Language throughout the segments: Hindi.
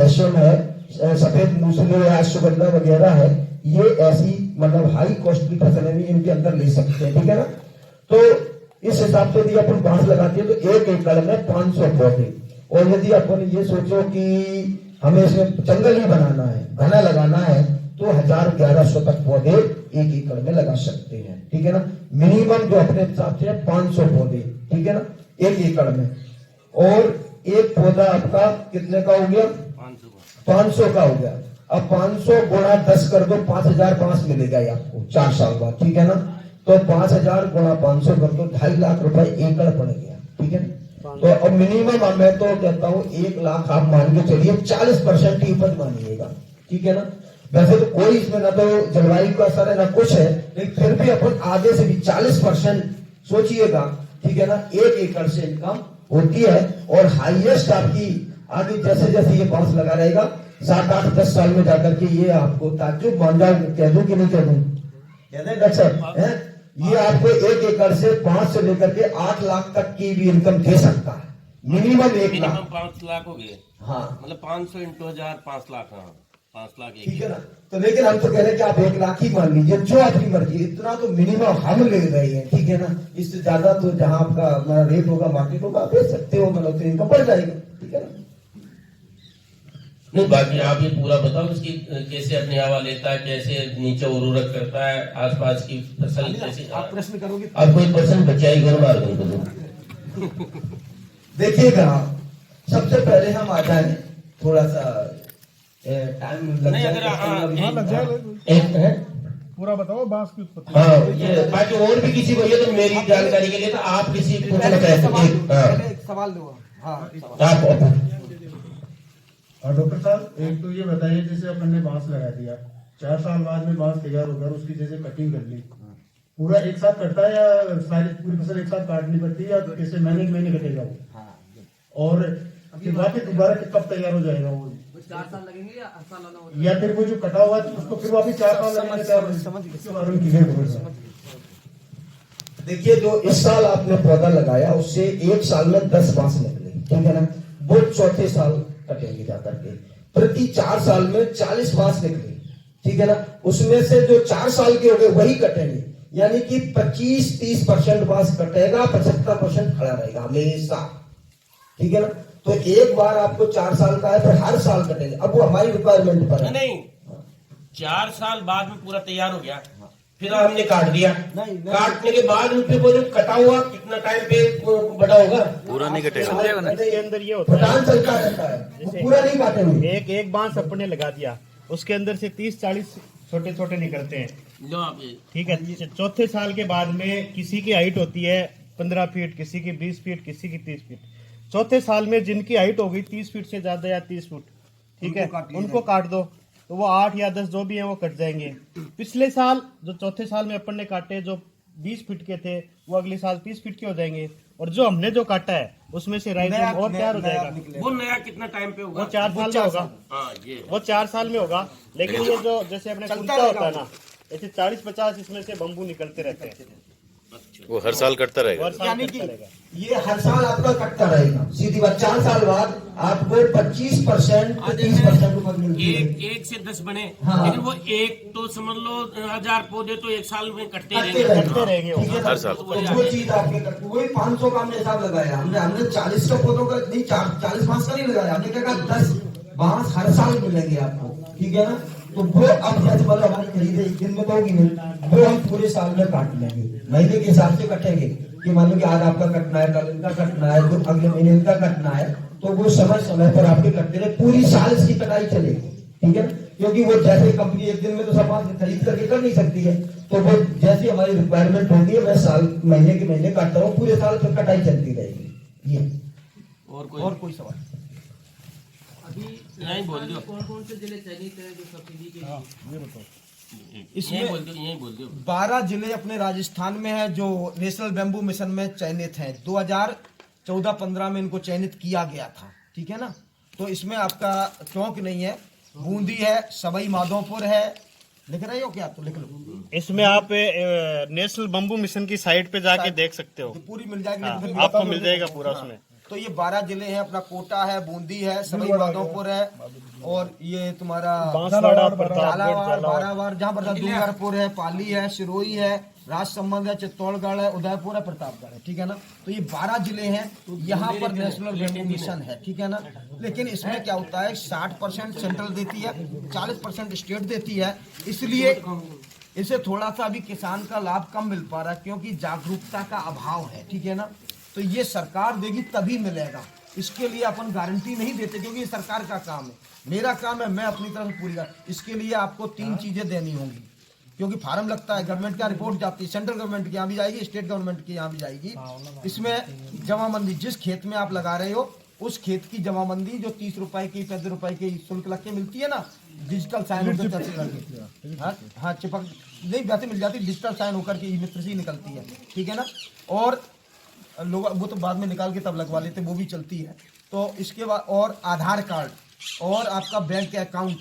लहसुन है, सफेद मूसली है, अश्वगंधा वगैरह है, ये ऐसी मतलब हाई कॉस्ट की फसलें भी इनके अंदर ले सकते हैं, ठीक है ना। तो इस हिसाब से यदि अपन बांस लगाते हैं तो 1 एकड़ में 500 पौधे, और यदि अपन ये सोचो कि हमें इसमें जंगल ही बनाना है, घना लगाना है, तो 1000-1100 तक पौधे 1 एकड़ में लगा सकते हैं, ठीक है ना। मिनिमम जो अपने हिसाब से 500 पौधे, ठीक है ना, 1 एकड़ में। और एक पौधा आपका कितने का हो गया? 500 का हो गया। अब 500 गुणा 10 कर दो, 5005 मिलेगा आपको 4 साल बाद, ठीक है ना। तो 5000 गुणा 500 कर दो, 2.5 लाख रुपए एकड़ पड़ गया, ठीक है। तो अब मिनिमम मैं तो कहता हूँ 1 लाख आप मान के चलिए, 40% की उपज मानिएगा, ठीक है ना। वैसे तो कोई इसमें ना तो जलवायु का असर है ना कुछ है, लेकिन फिर भी अपन आगे से भी 40% सोचिएगा, ठीक है ना। 1 एकड़ से इनकम होती है। और हाईएस्ट आपकी आगे जैसे जैसे ये बांस लगा रहेगा 7, 8, 10 साल में जाकर के ये आपको ताज्जुब मान जाओ, कह दूं कि नहीं कह दूं? कह दें डॉक्टर साहब, ये आपको 1 एकड़ से 5 से लेकर के 8 लाख तक की भी इनकम दे सकता है, मिनिमम 1 लाख। 5 लाख हो गए, हाँ, मतलब 500 × 1000 5 लाख। हाँ, 5 लाख, ठीक है ना। तो लेकिन हम तो कह रहे हैं कि आप 1 लाख ही मान लीजिए, जो आपकी मर्जी, इतना तो मिनिमम हम ले रहे हैं, ठीक है ना। इससे ज्यादा तो जहां आपका रेट होगा, मार्केट होगा, आप बेच सकते हो, मतलब तो इनकम बढ़ जाएगी, ठीक है ना। नहीं, बाकी आप ये पूरा बताओ इसकी कैसे अपनी हवा लेता है, कैसे नीचे उर्वरक करता है, आसपास की फसल कैसे। आप प्रश्न करोगे, अब कोई प्रश्न बच्चा ही घर मार दो। देखिएगा, सबसे पहले हम आ जाए, थोड़ा सा टाइम लग जाए, पूरा बताओ बांस की उत्पत्ति। हाँ, ये बाकी और भी किसी को, ये तो मेरी जानकारी के लिए था, आप किसी पूछना चाहते हैं? सवाल दो। हाँ, और डॉक्टर साहब, एक तो ये बताइए, जैसे अपन ने बांस लगा दिया, 4 साल बाद में बांस तैयार होकर उसकी जैसे कटिंग कर ली, पूरा एक साथ कटता है या सारी पूरी फसल एक साथ काटनी पड़ती है, या कैसे महीने कटेगा वो? और फिर वापिस दोबारा कब तैयार हो जाएगा वो? 4 साल लगेंगे या 8 साल होगा? या फिर वो जो कटा हुआ है उसको फिर वापिस 4 साल लगेंगे? देखिए, जो इस साल आपने पौधा लगाया उससे 1 साल में 10 बांस निकले, ठीक है ना। वो चौथे साल कटेंगे जाकर के, प्रति 4 साल में 40 बांस निकले, ठीक है ना। उसमें से जो 4 साल के हो गए वही कटेंगे, यानी कि 25-30% बांस कटेगा, 75% खड़ा रहेगा हमेशा, ठीक है ना। तो एक बार आपको 4 साल का है, फिर हर साल कटेंगे। अब वो हमारी रिक्वायरमेंट पर है। नहीं, 4 साल बाद में पूरा तैयार हो गया, फिर हमने काट दिया। काटने के बाद उन पे वो जो कटा हुआ कितना टाइम पे बड़ा होगा? पूरा नहीं कटेगा। अंदर ये होता प्रधान चलता रहता है, वो पूरा नहीं काटेंगे। एक बांस अपने लगा दिया, उसके अंदर से 30-40 छोटे छोटे निकलते हैं, लो आप ये। ठीक है। चौथे साल के बाद में किसी की हाइट होती है 15 फीट, किसी की 20 फीट, किसी की 30 फीट। चौथे साल में जिनकी हाइट हो गई 30 फीट से ज्यादा या 30 फुट, ठीक है, उनको काट दो, तो वो 8 या 10 जो भी है वो कट जाएंगे। पिछले साल जो चौथे साल में अपन ने काटे, जो 20 फीट के थे, वो अगले साल 30 फीट के हो जाएंगे। और जो हमने जो काटा है उसमें से राइस और तैयार हो जाएगा। वो नया कितना टाइम पे होगा? वो 4 साल में होगा। हाँ, ये वो 4 साल में होगा। लेकिन ये जो जैसे अपने कुलचा होता है ना, ऐसे 40-50 इसमें से बम्बू निकलते रहते हैं। वो हर साल कटता रहेगा। यानी कि ये हर साल आपका कटता रहेगा, सीधी बात। 4 साल बाद आपको 25% 30% उपज मिलती है। 1 से 10 बने, हाँ। लेकिन वो एक तो समझ लो 1000 पौधे तो 1 साल में कटते कटते रहेंगे। रहेंगे, ठीक है ना? हर साल। तो वो चीज आपके कटती, वही 500 का हमने हिसाब लगाया। हमने 40 का पौधों का नहीं, 40 बांस का नहीं लगाया, हमने क्या कहा 10 बांस हर साल मिलेंगे आपको, ठीक है ना। तो वो अब जैसे मतलब हमारी खरीदे 1 दिन में तो होगी नहीं, वो हम पूरे साल में काट लेंगे, महीने के हिसाब से कटेंगे कि मान लो कि आज आपका कटना है, कल इनका कटना है, तो अगले महीने इनका कटना है, तो वो समय पर आपके कटते रहे, पूरी साल इसकी कटाई चलेगी, ठीक है ना। क्योंकि वो जैसे कंपनी 1 दिन में तो सब खरीद करके कर नहीं सकती है, तो वो जैसी हमारी रिक्वायरमेंट होगी है, मैं साल महीने के महीने काटता हूँ, पूरे साल फिर कटाई चलती रहेगी। ये और कोई सवाल? अभी यही बोल दो। कौन से जिले चयनित है जो सब्सिडी के लिए? यही बोल दो। 12 जिले अपने राजस्थान में है जो नेशनल बैम्बू मिशन में चयनित हैं। 2014-15 में इनको चयनित किया गया था, ठीक है ना। तो इसमें आपका चौक नहीं है, बूंदी है, सवाई माधोपुर है। लिख रहे हो क्या? तो लिख लो। इसमें आप नेशनल बम्बू मिशन की साइट पे जाके देख सकते हो, तो पूरी मिल जाएगी। हाँ, आपको मिल जाएगा पूरा उसमें। तो ये 12 जिले हैं, अपना कोटा है, बूंदी है, सवाई माधोपुर है, और ये तुम्हारा बांसवाड़ा, प्रतापगढ़, झालावाड़, बारावाड़, जहाँ पर डूंगरपुर है, पाली है, सिरोही है, राजसमंद है, चित्तौड़गढ़ है, उदयपुर है, प्रतापगढ़ है, ठीक है ना। तो ये 12 जिले हैं, यहाँ पर नेशनल बेम्बू मिशन है, ठीक है ना। लेकिन इसमें क्या होता है, 60% सेंट्रल देती है, 40% स्टेट देती है, इसलिए इसे थोड़ा सा अभी किसान का लाभ कम मिल पा रहा है, क्योंकि जागरूकता का अभाव है, ठीक है ना। तो ये सरकार देगी तभी मिलेगा, इसके लिए अपन गारंटी नहीं देते, क्योंकि ये सरकार का काम है। मेरा काम है, मैं अपनी तरफ से पूरी इसके लिए आपको 3 चीजें देनी होंगी, क्योंकि फार्म लगता है, गवर्नमेंट का रिपोर्ट जाती है, सेंट्रल गवर्नमेंट के यहाँ भी जाएगी, स्टेट गवर्नमेंट के यहाँ भी जाएगी। इसमें जमाबंदी, जिस खेत में आप लगा रहे हो उस खेत की जमाबंदी जो 30 रुपए की 35 रुपए की शुल्क लग के मिलती है ना, डिजिटल साइन होकर तहसील करके, हाँ चिपक नहीं वैसे मिल जाती, डिजिटल साइन होकर के मित्र से निकलती है, ठीक है ना। और लोग वो तो बाद में निकाल के तब लगवा लेते, वो भी चलती है। तो इसके बाद और आधार कार्ड और आपका बैंक अकाउंट,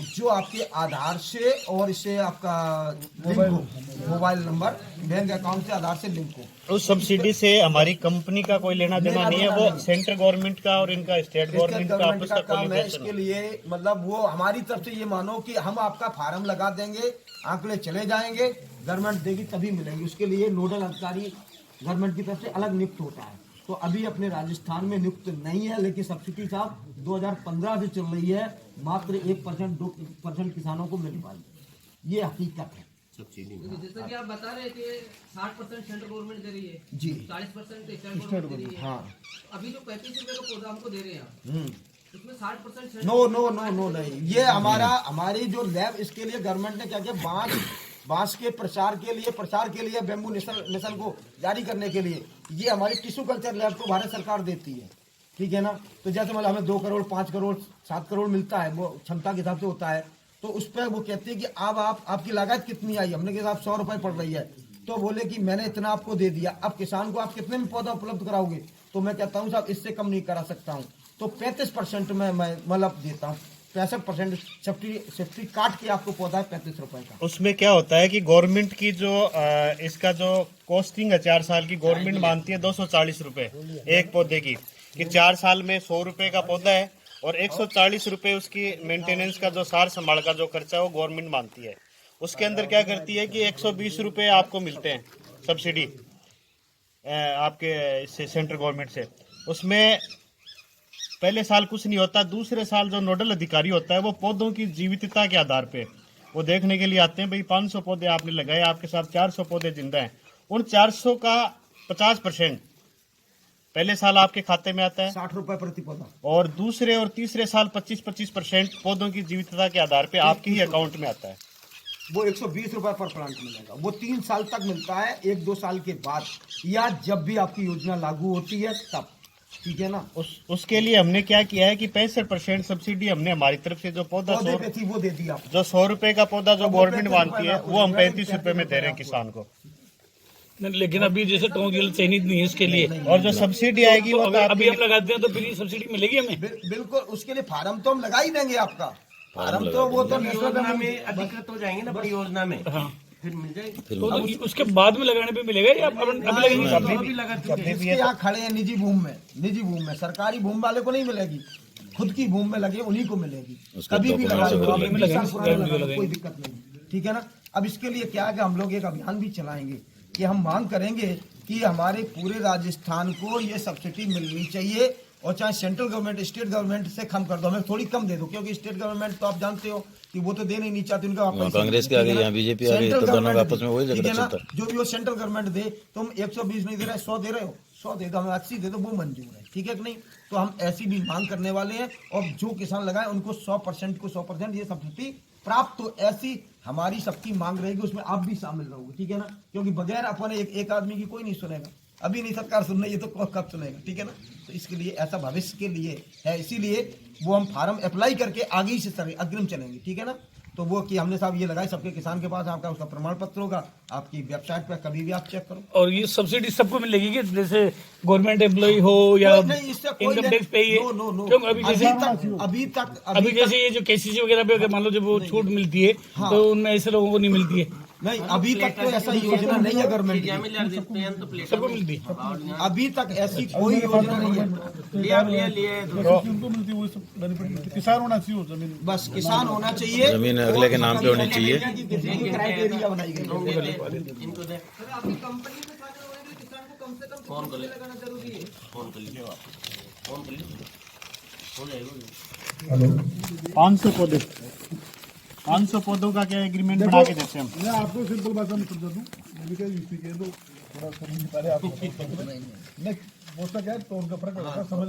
जो आपके आधार से और इससे आपका मोबाइल नंबर, बैंक अकाउंट से आधार से लिंक हो। उस सब्सिडी से हमारी कंपनी का कोई लेना देना नहीं है, वो सेंट्रल गवर्नमेंट का और इनका स्टेट गवर्नमेंट का आपस का काम है। इसके लिए मतलब वो हमारी तरफ से ये मानो कि हम आपका फार्म लगा देंगे, आंकड़े चले जाएंगे, गवर्नमेंट देगी तभी मिलेंगे। उसके लिए नोडल अधिकारी गवर्नमेंट की तरफ से अलग नियुक्त होता है। तो अभी अपने राजस्थान में नियुक्त नहीं है, लेकिन सब्सिडी साहब 2015 से चल रही है, मात्र 1% 2% किसानों को मिल पाई, ये हकीकत है। जैसा कि आप बता रहे थे 60% सेंट्रल गवर्नमेंट दे रही है जी, 40% स्टेट गवर्नमेंट दे रही है। हाँ, अभी जो 35 रुपए का पौधा हमको दे रहे हैं उसमें 60% नो नो नो नो नहीं, ये हमारी जो लैब, इसके लिए गवर्नमेंट ने क्या किया, बांस के प्रचार के लिए बेम्बू मिशन को जारी करने के लिए ये हमारी टिश्यू कल्चर लैब को भारत सरकार देती है, ठीक है ना। तो जैसे मतलब हमें 2 करोड़ 5 करोड़ 7 करोड़ मिलता है, वो क्षमता के हिसाब से होता है। तो उस पर वो कहते हैं कि अब आपकी लागत कितनी आई, हमने के साथ 100 रुपए पड़ रही है, तो बोले कि मैंने इतना आपको दे दिया, अब किसान को आप कितने में पौधा उपलब्ध कराओगे, तो मैं कहता हूँ साहब इससे कम नहीं करा सकता हूँ, तो 35% में मैं मतलब देता हूँ, 65% सब्सिडी काट के आपको पौधा है 35 रुपए का। उसमें क्या होता है कि गवर्नमेंट की जो इसका जो कॉस्टिंग है 4 साल की, गवर्नमेंट मानती है 240 रुपए एक पौधे की, कि 4 साल में 100 रुपए का पौधा है और 140 रुपए उसकी मेंटेनेंस का जो सार संभाल का जो खर्चा है वो गवर्नमेंट मानती है। उसके अंदर क्या करती है कि 120 रुपए आपको मिलते हैं सब्सिडी आपके इससे सेंट्रल गवर्नमेंट से। उसमें पहले साल कुछ नहीं होता, दूसरे साल जो नोडल अधिकारी होता है वो पौधों की जीवितता के आधार पे वो देखने के लिए आते हैं, भाई 500 पौधे आपने लगाए, आपके साथ 400 पौधे जिंदा हैं, उन 400 का 50% पहले साल आपके खाते में आता है 60 रुपए प्रति पौधा, और दूसरे और तीसरे साल 25% पौधों की जीवितता के आधार पे आपके ही अकाउंट में आता है। वो 120 रुपए पर प्लांट मिलेगा, वो 3 साल तक मिलता है, 1-2 साल के बाद या जब भी आपकी योजना लागू होती है तब, ठीक है ना। उसके लिए हमने क्या किया है कि 65% सब्सिडी हमने हमारी तरफ से जो पौधा पौधे पे थी वो दे दी आप, जो 100 रुपए का पौधा जो गवर्नमेंट मानती है वो हम 35 रुपए में दे रहे हैं किसान को। लेकिन अभी जैसे टोंक जिला चयनित नहीं है इसके लिए, और जो सब्सिडी आएगी वो अभी हम लगाते हैं तो फिर सब्सिडी मिलेगी हमें। बिल्कुल, उसके लिए फार्म तो हम लगा ही देंगे आपका फार्म, तो वो तो योजना में अधिकृत हो जाएंगे ना, बड़ी योजना में फिर मिल जाएगी। तो उसके बाद में लगाने पे मिलेगा या अभी लगा चुके हैं। इसके यहाँ खड़े हैं निजी भूमि में, सरकारी भूमि वाले को नहीं मिलेगी, खुद की भूमि में लगे उन्हीं को मिलेगी, कभी भी लगा कोई दिक्कत नहीं, ठीक है ना। अब इसके लिए क्या है कि हम लोग एक अभियान भी चलाएंगे कि हम मांग करेंगे कि हमारे पूरे राजस्थान को ये सब्सिडी मिलनी चाहिए, और चाहे सेंट्रल गवर्नमेंट स्टेट गवर्नमेंट से कम कर दो, हमें थोड़ी कम दे दो, क्योंकि स्टेट गवर्नमेंट तो आप जानते हो कि वो तो देना ही नहीं चाहती, उनका कांग्रेस के आगे यहाँ बीजेपी आ गई तो दोनों का आपस में वही झगड़ा चलता है। जो भी वो सेंट्रल गवर्नमेंट दे, तुम 120 नहीं दे रहे, 100 दे रहे हो, 100 दे दो, हमें 80 दे दो, वो मंजूर है, ठीक है कि नहीं। तो हम ऐसी भी मांग करने वाले हैं, और जो किसान लगाए उनको 100% ये सब्सिडी प्राप्त, तो ऐसी हमारी सबकी मांग रहेगी, उसमें आप भी शामिल रहोगे, ठीक है ना। क्योंकि बगैर अपने एक आदमी की कोई नहीं सुनेगा, अभी नहीं सरकार सुन रही है तो कब सुनेगा, ठीक है ना। तो इसके लिए ऐसा भविष्य के लिए है, इसीलिए वो हम फार्म अप्लाई करके आगे ही से अग्रिम चलेंगे, ठीक है ना। तो वो कि हमने साहब ये लगाए, सबके किसान के पास आपका उसका प्रमाण पत्र होगा, आपकी वेबसाइट पर कभी भी आप चेक करो। और ये सब्सिडी सबको मिलेगी कि जैसे गवर्नमेंट एम्प्लॉय हो या इनकम टैक्स पे ही है? क्यों अभी तक जैसे ये जो केसीसी वगैरह पे अगर मान लो जब वो छूट मिलती है तो उनमें ऐसे लोगों को नहीं मिलती है। नहीं अभी तक तो ऐसा योजना नहीं है गवर्नमेंट एरिया में ले देते हैं तो प्लेट सबको मिलती है। की, अभी तक ऐसी कोई योजना नहीं है। लिए उनको मिलती है वो सब बेनिफिट मिलती है। किसान होना चाहिए वो जमीन। बस किसान होना चाहिए, जमीन अगले के नाम पे होनी चाहिए। किसी की क्राइटेरिया बनाई गई है। इनको दे अभी कंपनी में शामिल होने के लिए किसान को कम से कम फोन कर ले लगाना जरूरी है। फोन कर लीजिए फोन कर लीजिए हो जाएगा। हेलो 500 पौधों का क्या एग्रीमेंट बना के देते हैं हम। मैं आपको सिंपल भाषा में समझा दूं, मैंने कहा यूपी के तो थोड़ा समझ नहीं पा रहे आप। नहीं वो क्या है, तो उनका फर्क है समझ